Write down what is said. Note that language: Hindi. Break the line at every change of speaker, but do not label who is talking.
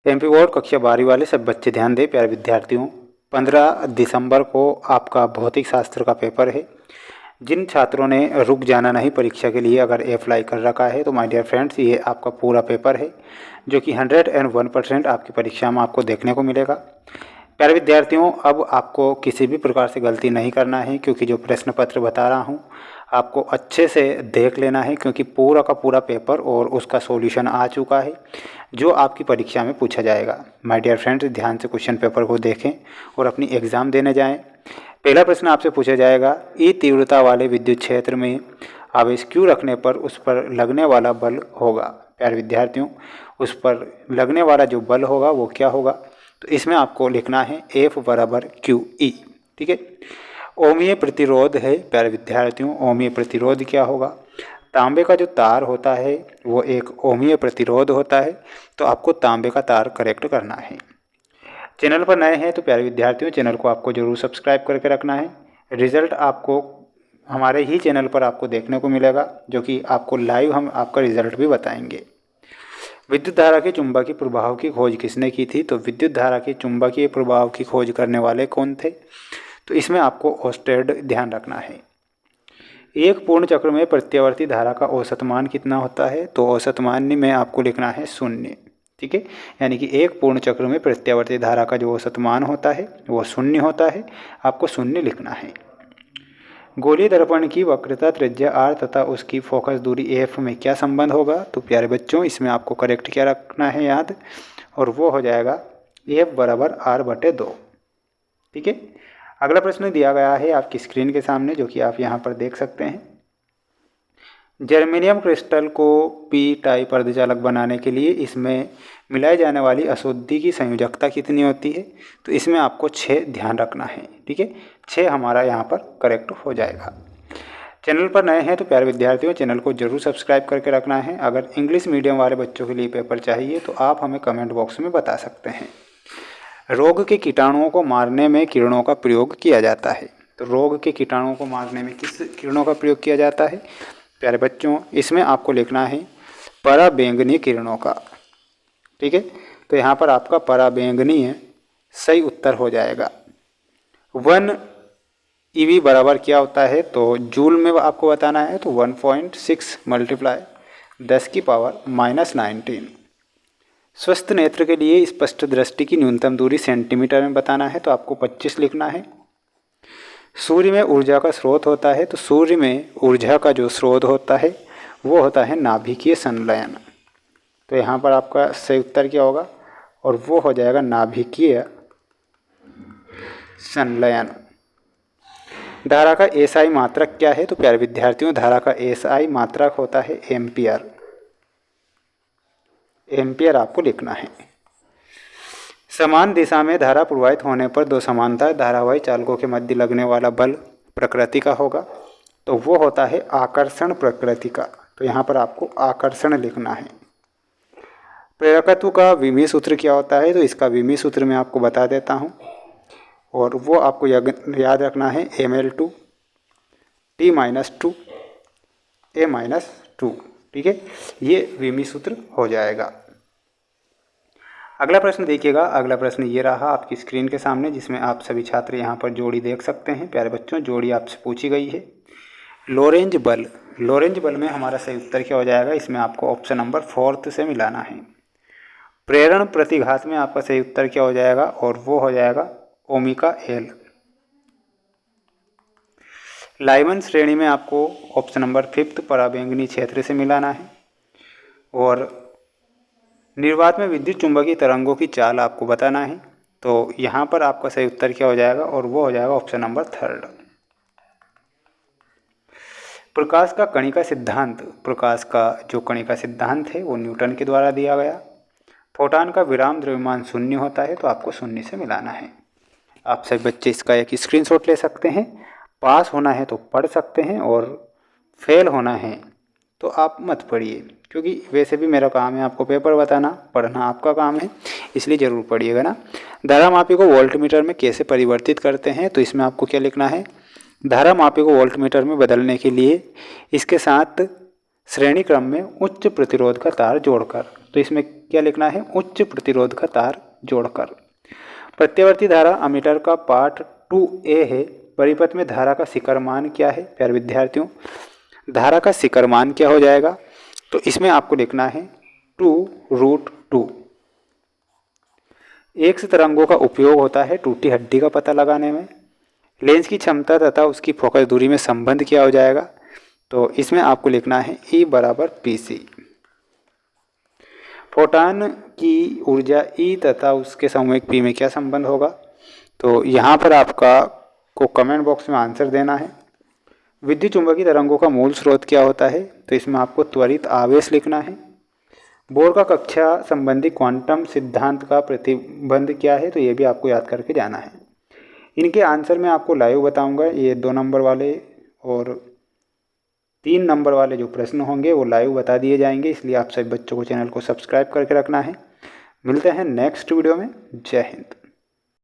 एमपी बोर्ड कक्षा 12वीं वाले सब बच्चे ध्यान दें प्यारे विद्यार्थियों। 15 दिसंबर को आपका भौतिक शास्त्र का पेपर है। जिन छात्रों ने रुक जाना नहीं परीक्षा के लिए अगर अप्लाई कर रखा है तो माय डियर फ्रेंड्स ये आपका पूरा पेपर है जो कि 101% आपकी परीक्षा में आपको देखने को मिलेगा। प्यारे विद्यार्थियों अब आपको किसी भी प्रकार से गलती नहीं करना है क्योंकि जो प्रश्न पत्र बता रहा हूँ आपको अच्छे से देख लेना है क्योंकि पूरा का पूरा पेपर और उसका सॉल्यूशन आ चुका है जो आपकी परीक्षा में पूछा जाएगा। माय डियर फ्रेंड्स ध्यान से क्वेश्चन पेपर को देखें और अपनी एग्ज़ाम देने जाएं। पहला प्रश्न आपसे पूछा जाएगा, ई तीव्रता वाले विद्युत क्षेत्र में आवेश Q रखने पर उस पर लगने वाला बल होगा। प्यारे विद्यार्थियों उस पर लगने वाला जो बल होगा वो क्या होगा, तो इसमें आपको लिखना है F बराबर QE। ठीक है, ओमीय प्रतिरोध है प्यारे विद्यार्थियों। ओमीय प्रतिरोध क्या होगा, तांबे का जो तार होता है वो एक ओमीय प्रतिरोध होता है, तो आपको तांबे का तार करेक्ट करना है। चैनल पर नए हैं तो प्यारे विद्यार्थियों चैनल को आपको जरूर सब्सक्राइब करके रखना है। रिज़ल्ट आपको हमारे ही चैनल पर आपको देखने को मिलेगा जो कि आपको लाइव हम आपका रिज़ल्ट भी बताएंगे। विद्युत धारा के चुंबकीय प्रभाव की खोज किसने की थी, तो विद्युत धारा के चुंबकीय प्रभाव की खोज करने वाले कौन थे, तो इसमें आपको ओस्टेड ध्यान रखना है। एक पूर्ण चक्र में प्रत्यावर्ती धारा का औसत मान कितना होता है, तो औसत मान में आपको लिखना है 0। ठीक है, यानी कि एक पूर्ण चक्र में प्रत्यावर्ती धारा का जो औसत मान होता है वो 0 होता है, आपको 0 लिखना है। गोलीय दर्पण की वक्रता त्रिज्या r तथा उसकी फोकस दूरी f में क्या संबंध होगा, तो प्यारे बच्चों इसमें आपको करेक्ट क्या रखना है याद, और वो हो जाएगा f बराबर r/2। ठीक है, अगला प्रश्न दिया गया है आपकी स्क्रीन के सामने जो कि आप यहाँ पर देख सकते हैं। जर्मेनियम क्रिस्टल को पी टाइप अर्धचालक बनाने के लिए इसमें मिलाई जाने वाली अशुद्धि की संयोजकता कितनी होती है, तो इसमें आपको 6 ध्यान रखना है। ठीक है, 6 हमारा यहाँ पर करेक्ट हो जाएगा। चैनल पर नए हैं तो प्यारे विद्यार्थियों चैनल को जरूर सब्सक्राइब करके रखना है। अगर इंग्लिश मीडियम वाले बच्चों के लिए पेपर चाहिए तो आप हमें कमेंट बॉक्स में बता सकते हैं। रोग के कीटाणुओं को मारने में किरणों का प्रयोग किया जाता है, तो रोग के कीटाणुओं को मारने में किस किरणों का प्रयोग किया जाता है प्यारे बच्चों, इसमें आपको लिखना है पराबैंगनी किरणों का। ठीक है, तो यहाँ पर आपका पराबैंगनी सही उत्तर हो जाएगा। 1 EV बराबर क्या होता है, तो जूल में आपको बताना है, तो 1.6 × 10⁻⁻19। स्वस्थ नेत्र के लिए स्पष्ट दृष्टि की न्यूनतम दूरी सेंटीमीटर में बताना है, तो आपको 25 लिखना है। सूर्य में ऊर्जा का स्रोत होता है, तो सूर्य में ऊर्जा का जो स्रोत होता है वो होता है नाभिकीय संलयन, तो यहाँ पर आपका सही उत्तर क्या होगा, और वो हो जाएगा नाभिकीय संलयन। धारा का एसआई मात्रक क्या है, तो प्यारे विद्यार्थियों धारा का एसआई मात्रक होता है एम्पियर। एम्पियर आपको लिखना है। समान दिशा में धारा प्रवाहित होने पर दो समांतर धारावाही चालकों के मध्य लगने वाला बल प्रकृति का होगा, तो वो होता है आकर्षण प्रकृति का, तो यहाँ पर आपको आकर्षण लिखना है। प्रेरकत्व का विमीय सूत्र क्या होता है, तो इसका विमीय सूत्र मैं आपको बता देता हूँ और वो आपको याद रखना है ml2 T-2 A-2। ठीक है, ये विमीय सूत्र हो जाएगा। अगला प्रश्न देखिएगा। अगला प्रश्न ये रहा आपकी स्क्रीन के सामने जिसमें आप सभी छात्र यहाँ पर जोड़ी देख सकते हैं। प्यारे बच्चों जोड़ी आपसे पूछी गई है लोरेंज बल। लोरेंज बल में हमारा सही उत्तर क्या हो जाएगा, इसमें आपको ऑप्शन नंबर 4 से मिलाना है। प्रेरण प्रतिघात में आपका सही उत्तर क्या हो जाएगा, और वो हो जाएगा ओमिका एल। लाइमन श्रेणी में आपको ऑप्शन नंबर 5 पराबैंगनी क्षेत्र से मिलाना है। और निर्वात में विद्युत चुंबकीय तरंगों की चाल आपको बताना है, तो यहाँ पर आपका सही उत्तर क्या हो जाएगा, और वो हो जाएगा ऑप्शन नंबर 3। प्रकाश का कणिका सिद्धांत, प्रकाश का जो कणिका सिद्धांत है वो न्यूटन के द्वारा दिया गया। फोटान का विराम द्रव्यमान 0 होता है, तो आपको 0 से मिलाना है। आप सभी बच्चे इसका एक स्क्रीनशॉट ले सकते हैं। पास होना है तो पढ़ सकते हैं और फेल होना है तो आप मत पढ़िए, क्योंकि वैसे भी मेरा काम है आपको पेपर बताना, पढ़ना आपका काम है, इसलिए ज़रूर पढ़िएगा ना। धारा मापी को वोल्टमीटर में कैसे परिवर्तित करते हैं, तो इसमें आपको क्या लिखना है, धारा मापी को वोल्टमीटर में बदलने के लिए इसके साथ श्रेणी क्रम में उच्च प्रतिरोध का तार जोड़कर, तो तो इसमें क्या लिखना है, उच्च प्रतिरोध का तार जोड़कर। प्रत्यावर्ती धारा अमीटर का पार्ट 2A है। परिपथ में धारा का शिखर मान क्या है। प्यारे विद्यार्थियों, धारा का शिखर मान क्या हो जाएगा, तो इसमें आपको लिखना है 2√2। एक्स तरंगों का उपयोग होता है टूटी हड्डी का पता लगाने में। लेंस की क्षमता तथा उसकी फोकस दूरी में संबंध क्या हो जाएगा, तो इसमें आपको लिखना है E बराबर PC। फोटॉन की ऊर्जा E तथा उसके संवेग P में क्या संबंध होगा, तो यहाँ पर आपका को कमेंट बॉक्स में आंसर देना है। विद्युत चुंबकीय तरंगों का मूल स्रोत क्या होता है, तो इसमें आपको त्वरित आवेश लिखना है। बोर का कक्षा संबंधी क्वांटम सिद्धांत का प्रतिबंध क्या है, तो ये भी आपको याद करके जाना है। इनके आंसर मैं आपको लाइव बताऊंगा। ये 2 नंबर वाले और 3 नंबर वाले जो प्रश्न होंगे वो लाइव बता दिए जाएंगे, इसलिए आप सभी बच्चों को चैनल को सब्सक्राइब करके रखना है। मिलते हैं नेक्स्ट वीडियो में। जय हिंद।